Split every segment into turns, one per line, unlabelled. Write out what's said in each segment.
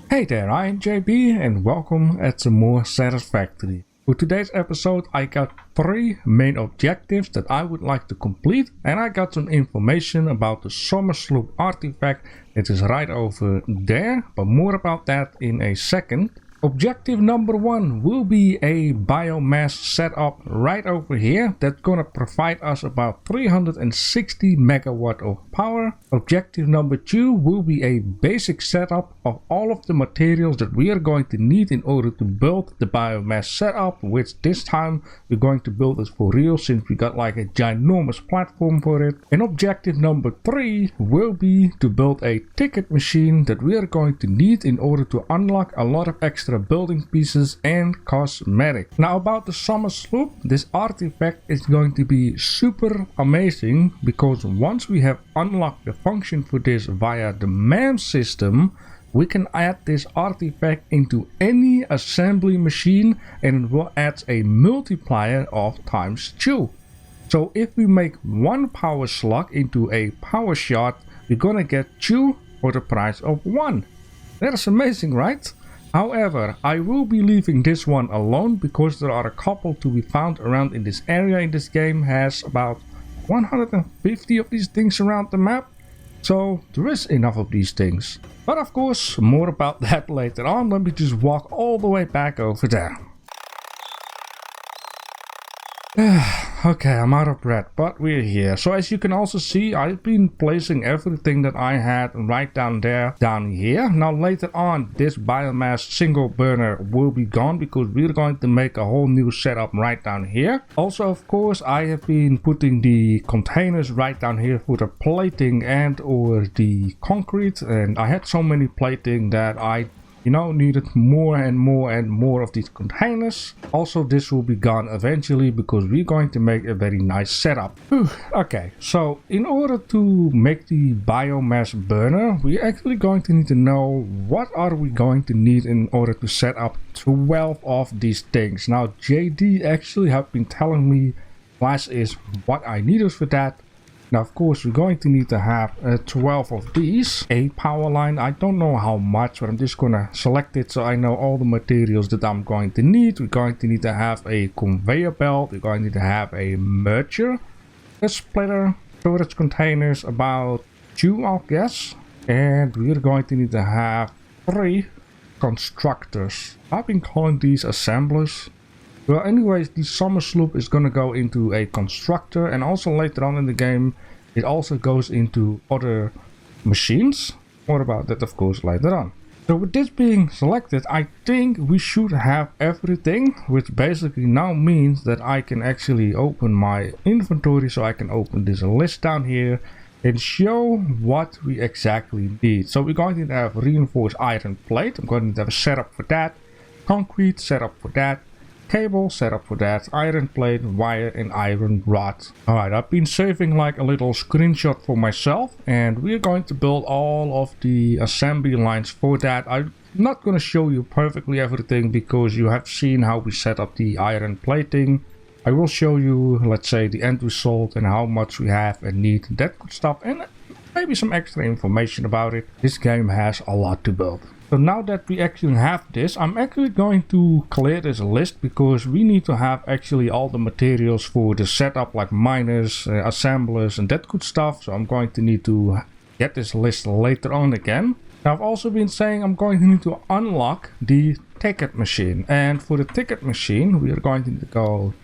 Hey there, I am JB and welcome at some more Satisfactory. For today's episode I got 3 main objectives that I would like to complete, and I got some information about the Somersloop artifact that is right over there, but more about that in a second. Objective number 1 will be a biomass setup right over here that's gonna provide us about 360 megawatt of power. Objective number 2 will be a basic setup of all of the materials that we are going to need in order to build the biomass setup, which this time we're going to build it for real since we got like a ginormous platform for it. And objective number 3 will be to build a ticket machine that we are going to need in order to unlock a lot of extra building pieces and cosmetics. Now about the Somersloop, this artifact is going to be super amazing because once we have unlocked the function for this via the MAM system, we can add this artifact into any assembly machine and it will add a multiplier of ×2. So if we make 1 power slug into a power shot, we're gonna get 2 for the price of 1. That is amazing, right? However, I will be leaving this one alone because there are a couple to be found around in this area. In this game has about 150 of these things around the map. So there is enough of these things. But of course, more about that later on. Let me just walk all the way back over there. Okay, I'm out of breath, but we're here. So as you can also see, I've been placing everything that I had right down there, down here. Now later on, this biomass single burner will be gone because we're going to make a whole new setup right down here. Also, of course, I have been putting the containers right down here for the plating and or the concrete. And I had so many plating that I needed more and more of these containers. Also, this will be gone eventually because we're going to make a very nice setup. Okay, so in order to make the biomass burner, we're actually going to need to know what are we going to need in order to set up 12 of these things. Now, JD actually have been telling me class is what I needed for that. Now, of course, we're going to need to have 12 of these. A power line, I don't know how much, but I'm just gonna select it so I know all the materials that I'm going to need. We're going to need to have a conveyor belt. We're going to need to have a merger, a splitter, storage containers, about 2, I guess. And we're going to need to have 3 constructors. I've been calling these assemblers. Well, anyways, the Somersloop is gonna go into a constructor, and also later on in the game it also goes into other machines. More about that, of course, later on. So with this being selected, I think we should have everything, which basically now means that I can actually open my inventory. So I can open this list down here and show what we exactly need. So we're going to have reinforced iron plate. I'm going to have a setup for that, concrete setup for that, cable setup for that, iron plate, wire and iron rod. Alright, I've been saving like a little screenshot for myself, and we're going to build all of the assembly lines for that. I'm not going to show you perfectly everything because you have seen how we set up the iron plating. I will show you, let's say, the end result and how much we have and need, that good stuff, and maybe some extra information about it. This game has a lot to build. So now that we actually have this, I'm actually going to clear this list because we need to have actually all the materials for the setup, like miners, assemblers and that good stuff. So I'm going to need to get this list later on again. Now I've also been saying I'm going to need to unlock the ticket machine. And for the ticket machine, we are going to need to go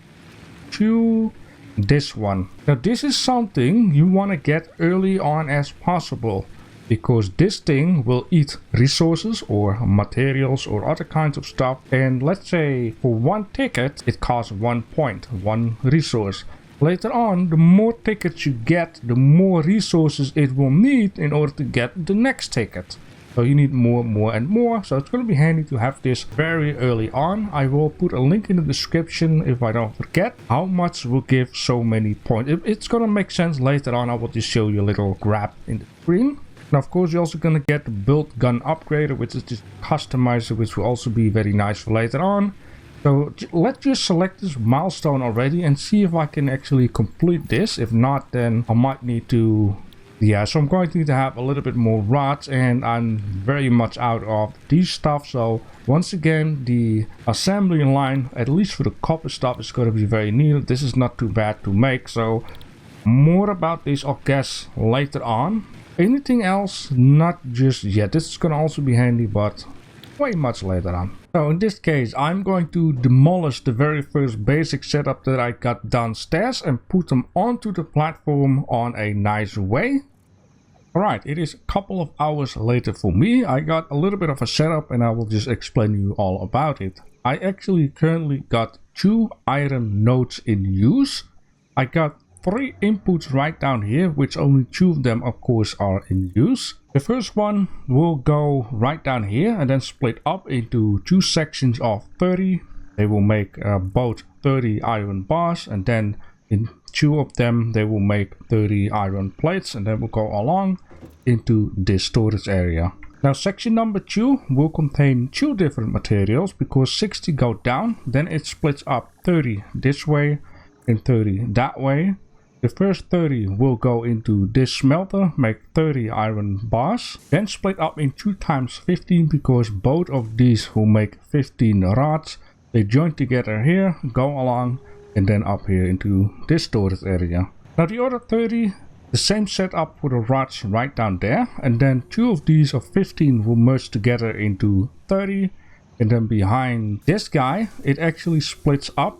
to this one. Now this is something you want to get early on as possible, because this thing will eat resources or materials or other kinds of stuff. And let's say for 1 ticket it costs 1 point, 1 resource. Later on, the more tickets you get, the more resources it will need in order to get the next ticket. So you need more and more. So it's going to be handy to have this very early on. I will put a link in the description if I don't forget how much will give so many points. It's going to make sense later on. I will just show you a little graph in the screen. Now, of course, you're also going to get the build gun upgrader, which is just customizer, which will also be very nice for later on. So let's just select this milestone already and see if I can actually complete this. If not, then I might need to Yeah, so I'm going to need to have a little bit more rods, and I'm very much out of these stuff. So once again, the assembly line, at least for the copper stuff, is going to be very neat. This is not too bad to make, so more about this, I guess, later on. Anything else? Not just yet. This is going to also be handy, but way much later on. So in this case, I'm going to demolish the very first basic setup that I got downstairs and put them onto the platform on a nice way. Alright, it is a couple of hours later for me. I got a little bit of a setup and I will just explain to you all about it. I actually currently got 2 iron nodes in use. I got 3 inputs right down here, which only 2 of them of course are in use. The first one will go right down here and then split up into 2 sections of 30. They will make both 30 iron bars, and then in 2 of them they will make 30 iron plates, and then we'll go along into this storage area. Now section number 2 will contain 2 different materials, because 60 go down, then it splits up 30 this way and 30 that way. The first 30 will go into this smelter, make 30 iron bars, then split up in 2 times 15, because both of these will make 15 rods. They join together here, go along, and then up here into this storage area. Now the other 30, the same setup for the rods right down there, and then 2 of these of 15 will merge together into 30, and then behind this guy it actually splits up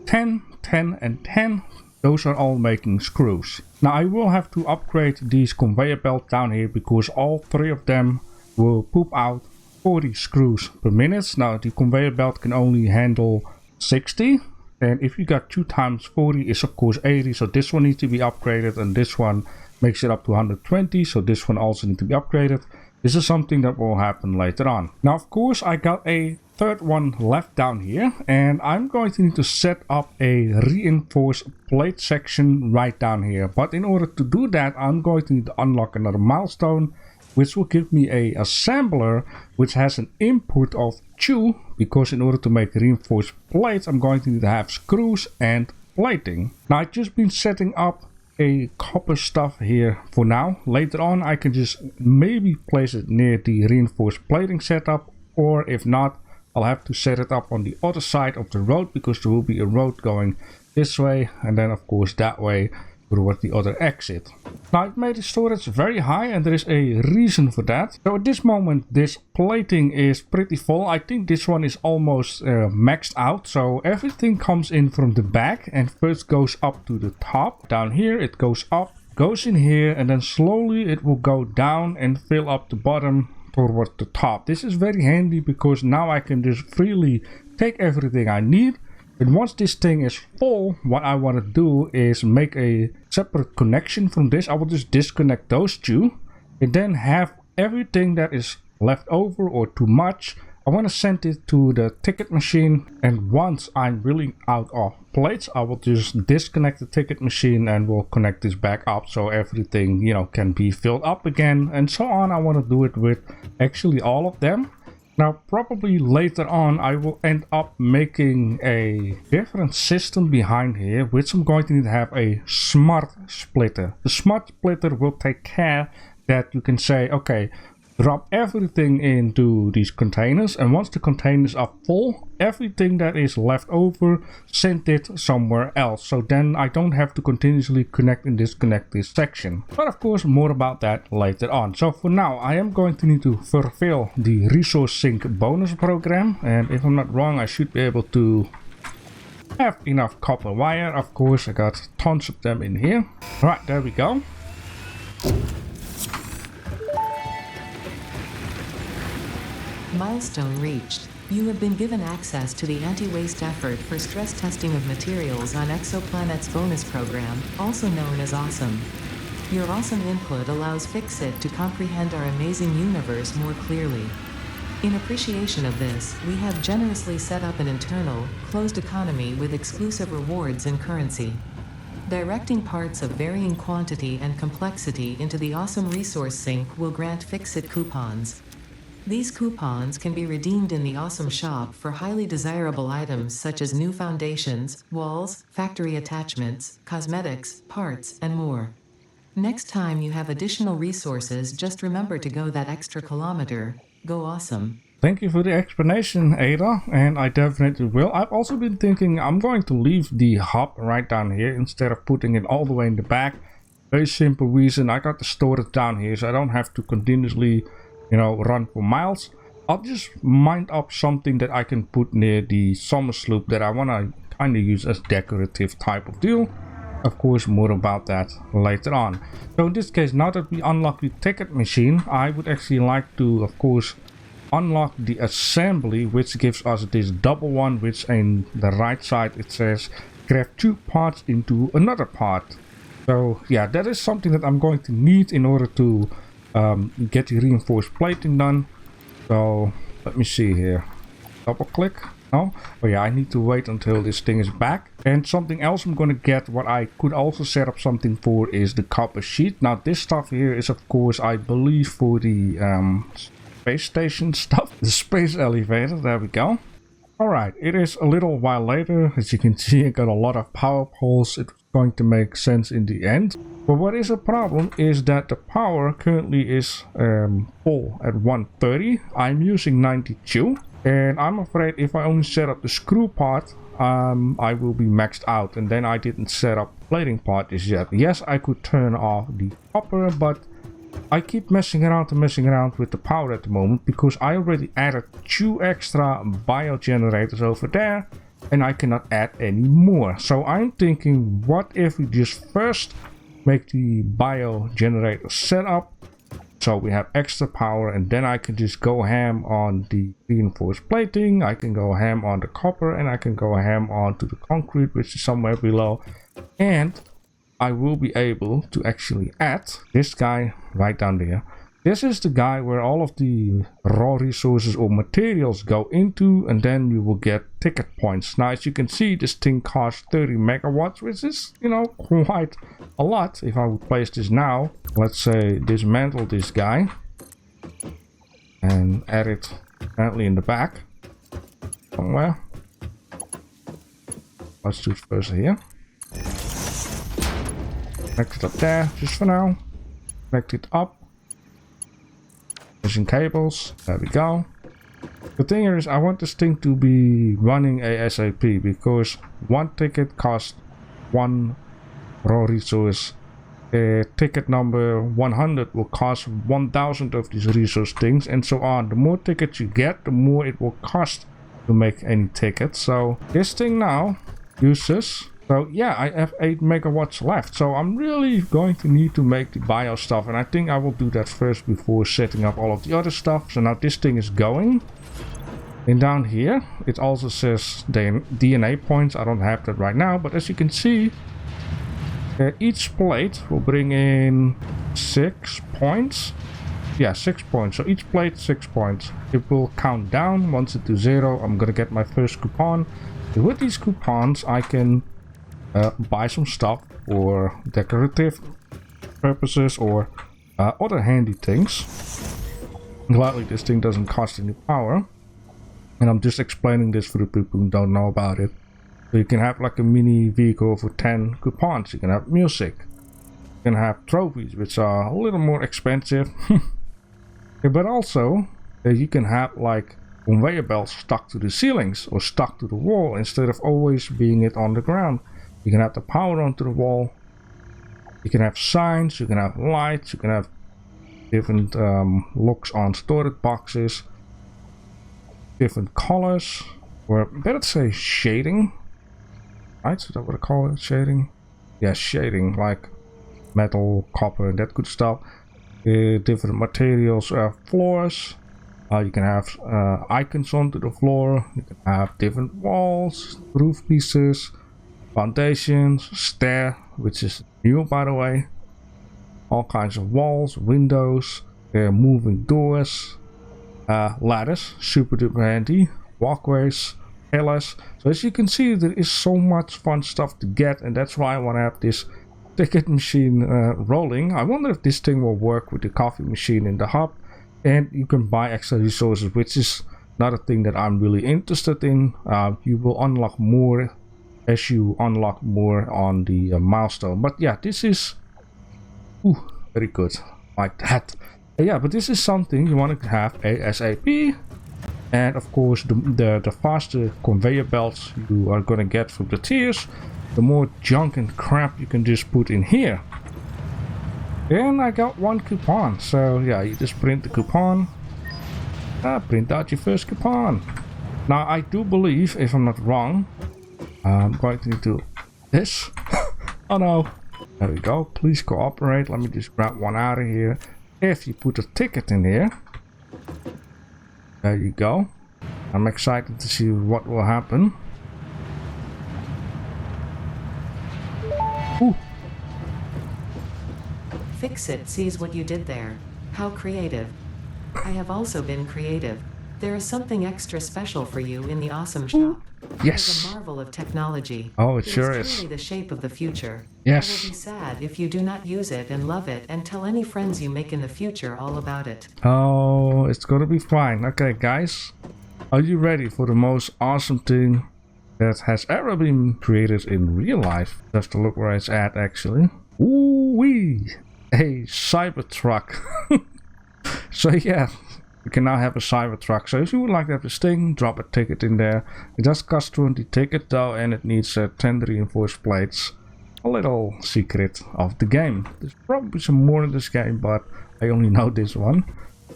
10, 10 and 10. Those are all making screws. Now I will have to upgrade these conveyor belts down here, because all 3 of them will poop out 40 screws per minute. Now the conveyor belt can only handle 60. And if you got 2 times 40 is of course 80, so this one needs to be upgraded, and this one makes it up to 120, so this one also needs to be upgraded. This is something that will happen later on. Now of course I got a third one left down here, and I'm going to need to set up a reinforced plate section right down here. But in order to do that, I'm going to need to unlock another milestone, which will give me a assembler which has an input of 2, because in order to make reinforced plates I'm going to need to have screws and plating. Now I've just been setting up a copper stuff here for now. Later on I can just maybe place it near the reinforced plating setup, or if not, I'll have to set it up on the other side of the road, because there will be a road going this way, and then of course that way towards the other exit. Now I've made the storage very high, and there is a reason for that. So at this moment this plating is pretty full. I think this one is almost maxed out, so everything comes in from the back and first goes up to the top. Down here it goes up, goes in here, and then slowly it will go down and fill up the bottom towards the top. This is very handy, because now I can just freely take everything I need. And once this thing is full, what I want to do is make a separate connection from this. I will just disconnect those 2, and then have everything that is left over or too much, I want to send it to the ticket machine. And once I'm really out of plates, I will just disconnect the ticket machine and we'll connect this back up, so everything, you know, can be filled up again, and so on. I want to do it with actually all of them. Now probably later on I will end up making a different system behind here, which I'm going to need to have a smart splitter. The smart splitter will take care that you can say, okay, drop everything into these containers, and once the containers are full, everything that is left over, send it somewhere else. So then I don't have to continuously connect and disconnect this section. But of course more about that later on. So for now I am going to need to fulfill the resource sink bonus program, and if I'm not wrong I should be able to have enough copper wire. Of course I got tons of them in here. Alright, there we go.
Milestone reached. You have been given access to the anti-waste effort for stress testing of materials on Exoplanet's bonus program, also known as Awesome. Your awesome input allows Fixit to comprehend our amazing universe more clearly. In appreciation of this, we have generously set up an internal, closed economy with exclusive rewards and currency. Directing parts of varying quantity and complexity into the Awesome resource sink will grant Fixit coupons. These coupons can be redeemed in the Awesome shop for highly desirable items such as new foundations, walls, factory attachments, cosmetics, parts, and more. Next time you have additional resources, just remember to go that extra kilometer. Go awesome.
Thank you for the explanation, Ada, and I definitely will. I've also been thinking I'm going to leave the hub right down here instead of putting it all the way in the back. Very simple reason, I got the storage down here so I don't have to continuously, run for miles. I'll just mind up something that I can put near the Somersloop that I want to kind of use as decorative type of deal. Of course, more about that later on. So in this case, now that we unlock the ticket machine, I would actually like to, of course, unlock the assembly, which gives us this double one, which in the right side it says craft 2 parts into another part. So yeah, that is something that I'm going to need in order to get the reinforced plating done. So let me see here, double click. Oh yeah, I need to wait until this thing is back. And something else I'm going to get, what I could also set up something for, is the copper sheet. Now this stuff here is, of course, I believe for the space station stuff, the space elevator. There we go. Alright, it is a little while later. As you can see, I got a lot of power poles. It's going to make sense in the end. But what is a problem is that the power currently is full at 130. I'm using 92. And I'm afraid if I only set up the screw part, I will be maxed out. And then I didn't set up plating part just yet. Yes, I could turn off the copper, but I keep messing around with the power at the moment because I already added 2 extra biogenerators over there and I cannot add any more. So I'm thinking, what if we just first make the biogenerator setup so we have extra power, and then I can just go ham on the reinforced plating, I can go ham on the copper, and I can go ham onto the concrete, which is somewhere below. And I will be able to actually add this guy right down there. This is the guy where all of the raw resources or materials go into, and then you will get ticket points. Now, as you can see, this thing costs 30 megawatts, which is, quite a lot. If I would place this now, let's say dismantle this guy and add it apparently in the back somewhere. Let's do it first here. Connect it up there just for now. Connect it up. Missing cables. There we go. The thing is, I want this thing to be running ASAP because one ticket costs 1 raw resource. Ticket number 100 will cost 1000 of these resource things, and so on. The more tickets you get, the more it will cost to make any ticket. So this thing now uses, so yeah, I have 8 megawatts left. So I'm really going to need to make the bio stuff, and I think I will do that first before setting up all of the other stuff. So now this thing is going. And down here it also says DNA points. I don't have that right now, but as you can see, each plate will bring in 6 points. Yeah, 6 points. So each plate 6 points. It will count down. Once it to 0, I'm gonna get my first coupon. And with these coupons I can buy some stuff for decorative purposes or other handy things. Gladly, this thing doesn't cost any power, and I'm just explaining this for the people who don't know about it. So you can have like a mini vehicle for 10 coupons. You can have music, you can have trophies, which are a little more expensive. But also you can have like conveyor belts stuck to the ceilings or stuck to the wall instead of always being it on the ground. You can have the power onto the wall. You can have signs, you can have lights, you can have different looks on storage boxes, different colors, or better say shading. Right, is that what I call it? Shading? Yeah, shading, like metal, copper, and that good stuff. Different materials, floors. You can have icons onto the floor. You can have different walls, roof pieces, foundations, stair, which is new by the way. All kinds of walls, windows, moving doors, ladders, super duper handy, walkways, pillars. So as you can see, there is so much fun stuff to get, and that's why I want to have this ticket machine rolling. I wonder if this thing will work with the coffee machine in the hub, and you can buy extra resources, which is another thing that I'm really interested in. You will unlock more as you unlock more on the milestone. But yeah, this is Ooh, very good. Like that. Yeah, but this is something you want to have ASAP. And of course, the faster conveyor belts you are gonna get from the tiers, the more junk and crap you can just put in here. And I got one coupon, so yeah, you just print the coupon. Print out your first coupon. Now I do believe, if I'm not wrong, I'm going to do this. Oh no. There we go. Please cooperate. Let me just grab one out of here. If you put a ticket in here. There you go. I'm excited to see what will happen. Ooh.
Fix-It sees what you did there. How creative. I have also been creative. There is something extra special for you in the awesome shop.
Yes.
It is a marvel of technology.
Oh, it sure
is
is.
truly the shape of the future.
Yes.
I will be sad if you do not use it and love it and tell any friends you make in the future all about it.
Oh, it's gonna be fine. Okay, guys. Are you ready for the most awesome thing that has ever been created in real life? Just to look where it's at, actually. Ooh-wee! A Cybertruck. So yeah, you can now have a Cybertruck. So if you would like to have this thing, drop a ticket in there. It does cost 20 tickets though, and it needs 10 reinforced plates. A little secret of the game. There's probably some more in this game, but I only know this one.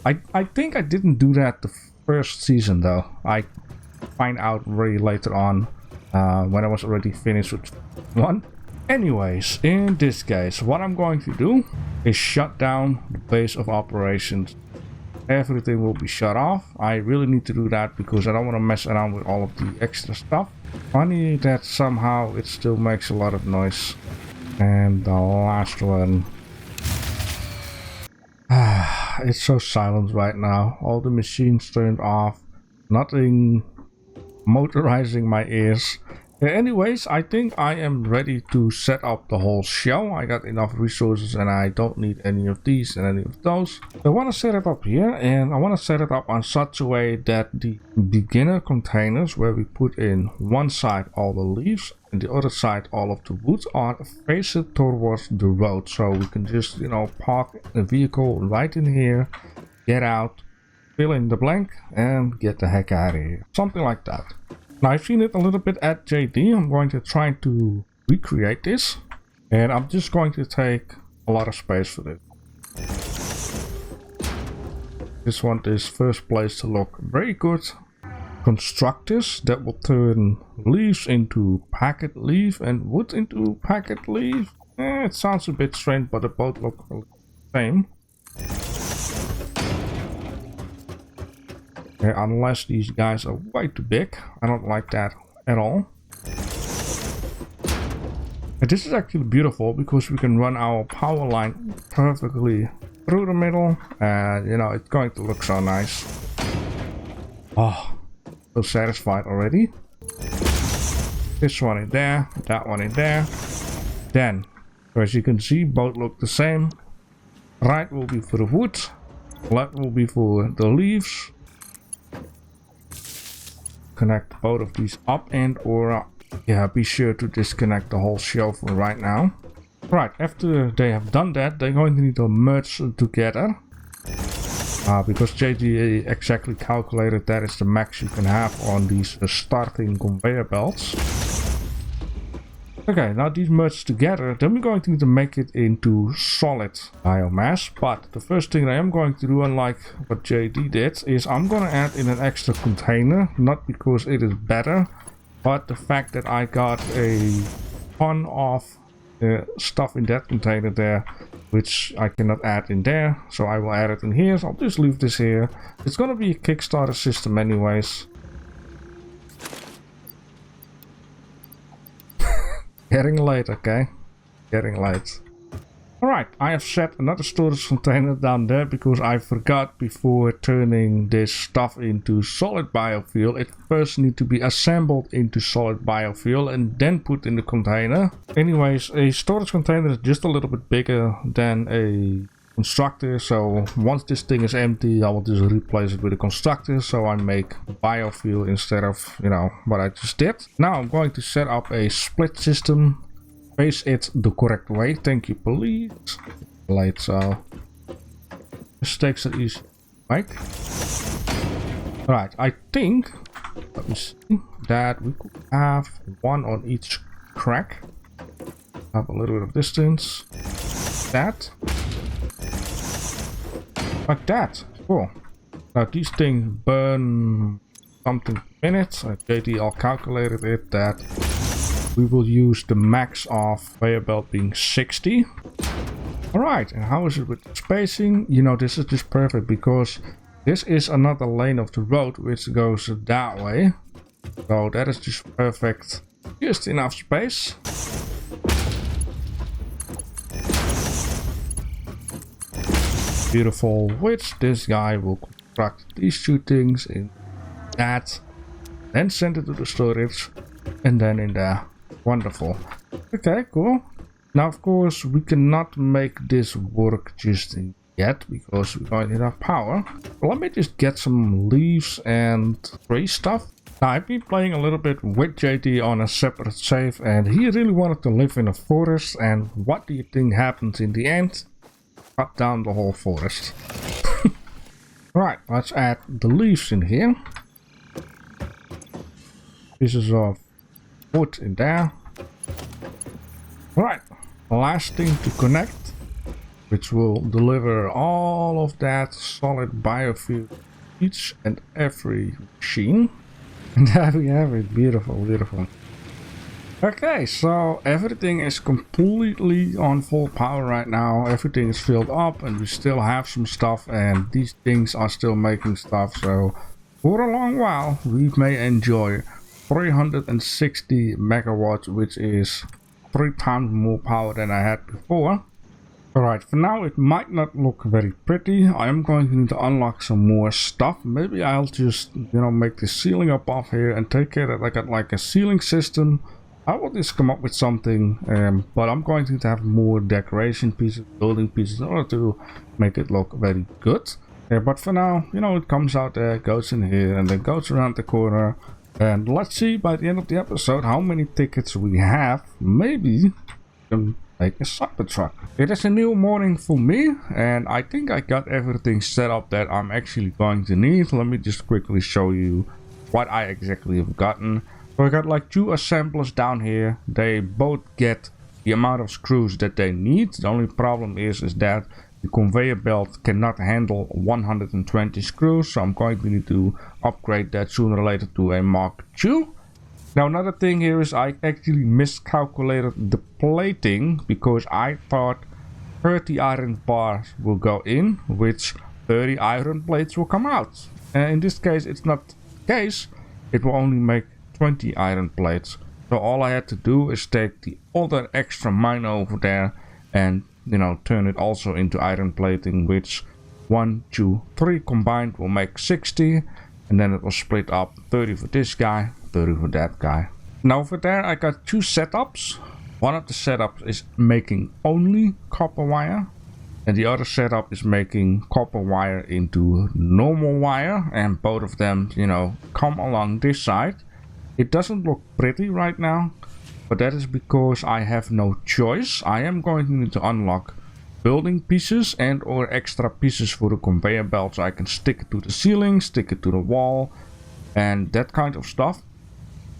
I think I didn't do that the first season though. I find out very later on when I was already finished with one. Anyways, in this case, what I'm going to do is shut down the base of operations. Everything will be shut off. I really need to do that because I don't want to mess around with all of the extra stuff. Funny that somehow it still makes a lot of noise. And the last one. It's so silent right now. All the machines turned off. Nothing motorizing my ears. Anyways, I think I am ready to set up the whole show. I got enough resources and I don't need any of these and any of those. I want to set it up here, and I want to set it up on such a way that the beginner containers, where we put in one side all the leaves and the other side all of the wood, are facing towards the road. So we can just, you know, park a vehicle right in here, get out, fill in the blank and get the heck out of here. Something like that. Now I've seen it a little bit at JD. I'm going to try to recreate this, and I'm just going to take a lot of space for this. Just want this first place to look very good. Constructors that will turn leaves into packet leaf and wood into packet leaf. It sounds a bit strange, but they both look the same. Unless these guys are way too big. I don't like that at all. And this is actually beautiful because we can run our power line perfectly through the middle, and you know, it's going to look so nice. Oh, so satisfied already. This one in there, that one in there. Then, as you can see, both look the same. Right will be for the wood, left will be for the leaves. Connect both of these up, and or yeah, be sure to disconnect the whole shelf for right now. Right, after they have done that, they're going to need to merge together. Because JD exactly calculated that is the max you can have on these starting conveyor belts. Okay, now these merge together, then we're going to need to make it into solid biomass. But the first thing I am going to do, unlike what JD did, is I'm going to add in an extra container. Not because it is better, but the fact that I got a ton of stuff in that container there, which I cannot add in there. So I will add it in here. So I'll just leave this here. It's going to be a Kickstarter system anyways. Getting late, okay? Getting late. Alright, I have set another storage container down there because I forgot before turning this stuff into solid biofuel. It first needs to be assembled into solid biofuel and then put in the container. Anyways, a storage container is just a little bit bigger than a constructor. So once this thing is empty, I will just replace it with a constructor. So I make biofuel instead of, you know, what I just did. Now I'm going to set up a split system. Face it the correct way, thank you please. blade, so mistakes are easy to make. Alright, I think, let me see, that we could have one on each crack. Have a little bit of distance. That. Like that. Cool. Now these things burn something per minute. JTL calculated it that we will use the max of conveyor belt being 60. Alright, and how is it with spacing? You know, this is just perfect because this is another lane of the road which goes that way. So that is just perfect. Just enough space. Beautiful, which this guy will construct these two things in that, then send it to the storage, and then in there. Wonderful. Okay, cool. Now of course we cannot make this work just yet because we don't have power. Let me just get some leaves and tree stuff. Now I've been playing a little bit with JT on a separate save and he really wanted to live in a forest, and what do you think happens in the end? Cut down the whole forest. Right, let's add the leaves in here. Pieces of wood in there. Right, last thing to connect, which will deliver all of that solid biofuel each and every machine. And there we have it. Beautiful, beautiful. Okay, so everything is completely on full power right now. Everything is filled up and we still have some stuff, and these things are still making stuff. So for a long while we may enjoy 360 megawatts, which is 3 times more power than I had before. Alright, for now it might not look very pretty. I am going to need to unlock some more stuff. Maybe I'll just, you know, make the ceiling up off here and take care that I got like a ceiling system. I will just come up with something, but I'm going to have more decoration pieces, building pieces in order to make it look very good. But for now, you know, it comes out there, goes in here, and then goes around the corner. And let's see by the end of the episode how many tickets we have. Maybe we can make a Cybertruck. It is a new morning for me, and I think I got everything set up that I'm actually going to need. Let me just quickly show you what I exactly have gotten. So I got like 2 assemblers down here. They both get the amount of screws that they need. The only problem is that the conveyor belt cannot handle 120 screws. So I'm going to need to upgrade that sooner or later to a Mark II. Now another thing here is I actually miscalculated the plating because I thought 30 iron bars will go in, which 30 iron plates will come out. And in this case it's not the case. It will only make 20 iron plates. So all I had to do is take the other extra mine over there and, you know, turn it also into iron plating, which 1, 2, 3 combined will make 60, and then it will split up 30 for this guy, 30 for that guy. Now over there I got 2 setups. One of the setups is making only copper wire, and the other setup is making copper wire into normal wire, and both of them, you know, come along this side. It doesn't look pretty right now, but that is because I have no choice. I am going to need to unlock building pieces and or extra pieces for the conveyor belt so I can stick it to the ceiling, stick it to the wall, and that kind of stuff.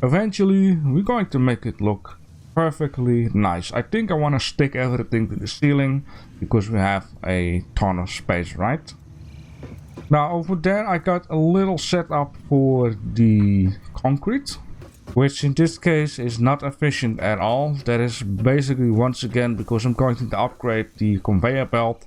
Eventually we're going to make it look perfectly nice. I think I want to stick everything to the ceiling because we have a ton of space, right? Now over there I got a little setup for the concrete, which in this case is not efficient at all. That is basically once again because I'm going to upgrade the conveyor belt.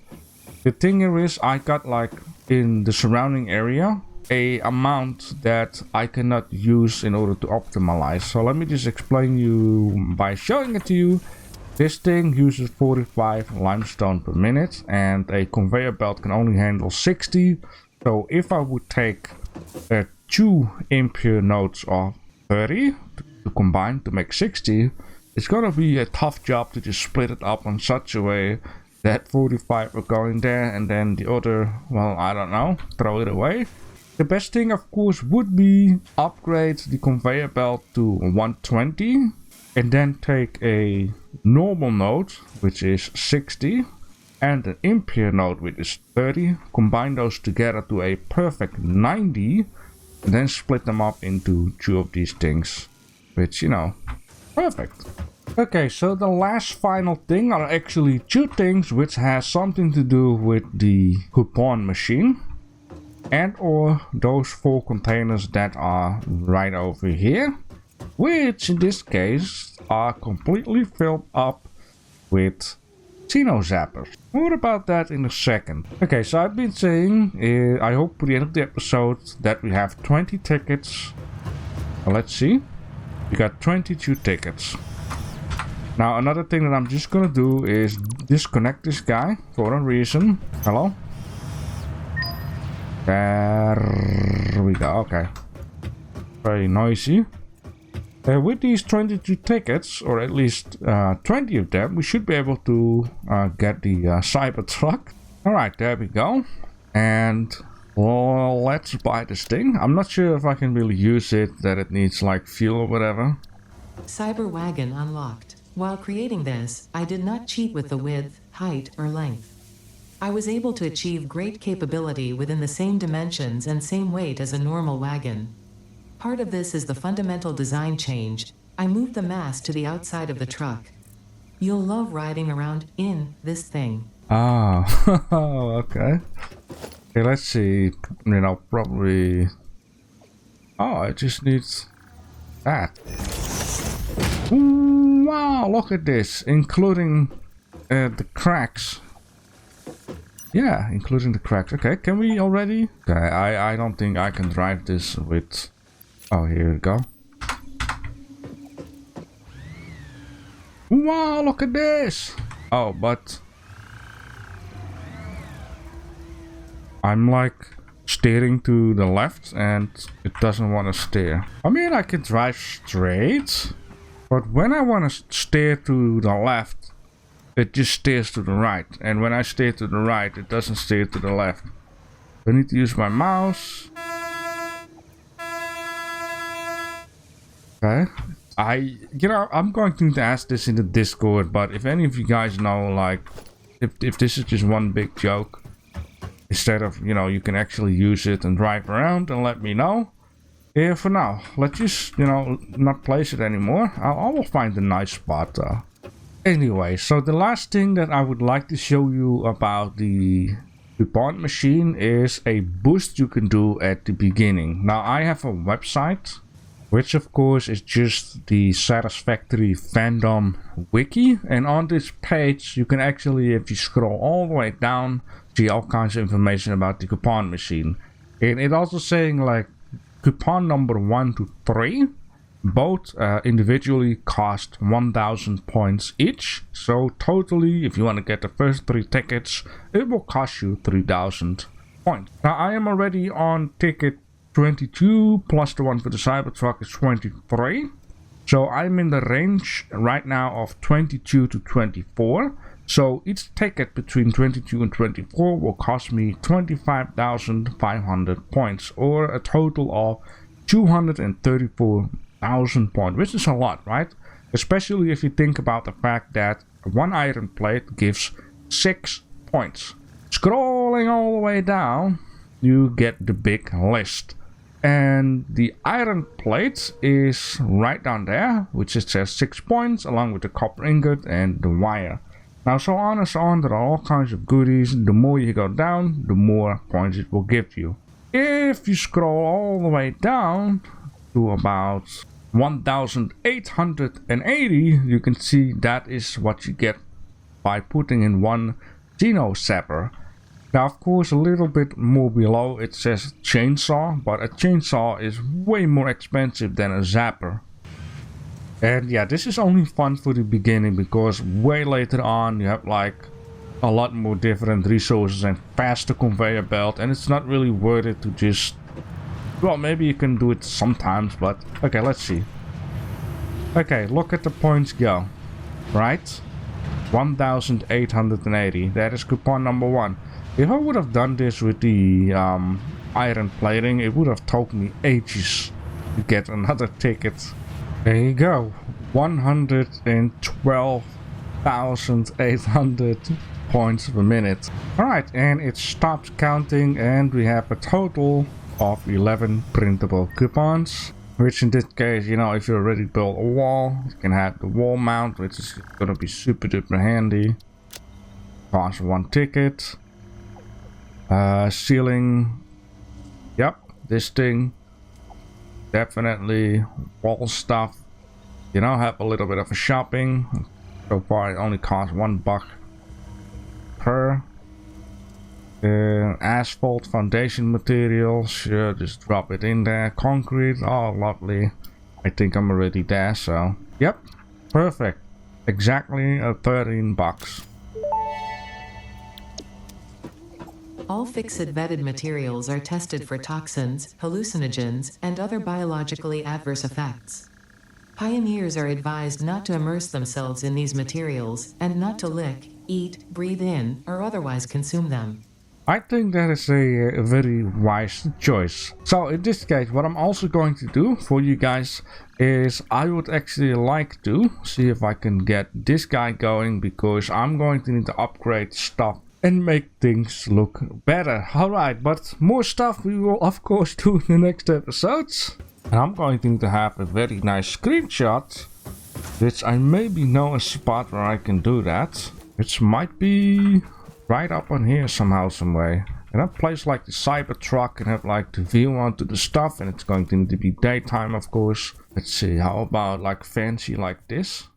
The thing here is I got like in the surrounding area a amount that I cannot use in order to optimize. So let me just explain you by showing it to you. This thing uses 45 limestone per minute and a conveyor belt can only handle 60. So if I would take 2 impure nodes of 30 to combine to make 60, it's gonna be a tough job to just split it up in such a way that 45 are going there and then the other, well, I don't know, throw it away. The best thing of course would be upgrade the conveyor belt to 120 and then take a normal node, which is 60, and an impure node which is 30, combine those together to a perfect 90, and then split them up into 2 of these things, which, you know, perfect. Okay, so the last final thing are actually 2 things which has something to do with the coupon machine, and or those 4 containers that are right over here, which in this case are completely filled up with Xeno Zappers. More about that in a second. Okay, so I've been saying, I hope for the end of the episode that we have 20 tickets. Let's see. We got 22 tickets. Now another thing that I'm just gonna do is disconnect this guy for a reason. Hello? There we go, okay. Very noisy. With these 22 tickets, or at least 20 of them, we should be able to get the Cybertruck. Alright, there we go. And well, let's buy this thing. I'm not sure if I can really use it, that it needs like fuel or whatever.
Cyberwagon unlocked. While creating this, I did not cheat with the width, height, or length. I was able to achieve great capability within the same dimensions and same weight as a normal wagon. Part of this is the fundamental design change. I moved the mass to the outside of the truck. You'll love riding around in this thing.
Ah, okay. Okay, let's see. You know, probably... Oh, it just needs that. Ooh, wow, look at this. Including the cracks. Yeah, including the cracks. Okay, can we already? Okay, I don't think I can drive this with... Oh, here we go. Wow, look at this! Oh, but... I'm like steering to the left and it doesn't want to steer. I mean, I can drive straight, but when I want to steer to the left, it just steers to the right. And when I steer to the right, it doesn't steer to the left. I need to use my mouse. Okay. I'm going to ask this in the Discord, but if any of you guys know, like, if this is just one big joke, instead of, you can actually use it and drive around, and let me know. Yeah, for now, let's just, not place it anymore. I will find a nice spot, though. Anyway, so the last thing that I would like to show you about the coupon machine is a boost you can do at the beginning. Now, I have a website, which of course is just the Satisfactory fandom wiki, and on this page you can actually, if you scroll all the way down, see all kinds of information about the coupon machine. And it also saying like coupon number 1 to 3 both individually cost 1000 points each, so totally if you want to get the first 3 tickets it will cost you 3000 points. Now I am already on ticket 22 plus the one for the Cybertruck is 23, so I'm in the range right now of 22 to 24. So each ticket between 22 and 24 will cost me 25,500 points, or a total of 234,000 points, which is a lot, right? Especially if you think about the fact that one iron plate gives 6 points. Scrolling all the way down, you get the big list. And the iron plate is right down there, which it says 6 points, along with the copper ingot and the wire. Now, so on and so on, there are all kinds of goodies. The more you go down, the more points it will give you. If you scroll all the way down to about 1,880, you can see that is what you get by putting in one Xeno Zapper. Now, of course, a little bit more below it says chainsaw, but a chainsaw is way more expensive than a zapper. And yeah, this is only fun for the beginning, because way later on you have like a lot more different resources and faster conveyor belt, and it's not really worth it to just... Well, maybe you can do it sometimes, but okay, let's see. Okay, look at the points go. Right? 1,880. That is coupon number 1. If I would have done this with the iron plating, it would have taken me ages to get another ticket. There you go. 112,800 points per minute. Alright, and it stops counting and we have a total of 11 printable coupons. Which in this case, you know, if you already built a wall, you can have the wall mount, which is gonna be super duper handy. Cost 1 ticket. Ceiling. Yep, this thing. Definitely wall stuff. You know, have a little bit of a shopping. So far it only costs $1 per. Asphalt foundation materials, sure, just drop it in there. Concrete, oh lovely. I think I'm already there, so yep, perfect. Exactly $13.
All fixed vetted materials are tested for toxins, hallucinogens, and other biologically adverse effects. Pioneers are advised not to immerse themselves in these materials and not to lick, eat, breathe in, or otherwise consume them.
I think that is a very wise choice. So in this case, what I'm also going to do for you guys is I would actually like to see if I can get this guy going, because I'm going to need to upgrade stuff and make things look better. Alright, but more stuff we will of course do in the next episodes. And I'm going to need to have a very nice screenshot, which I maybe know a spot where I can do that. Which might be right up on here somehow, some way. And a place like the Cybertruck and have like the view onto the stuff, and it's going to need to be daytime of course. Let's see, how about like fancy like this?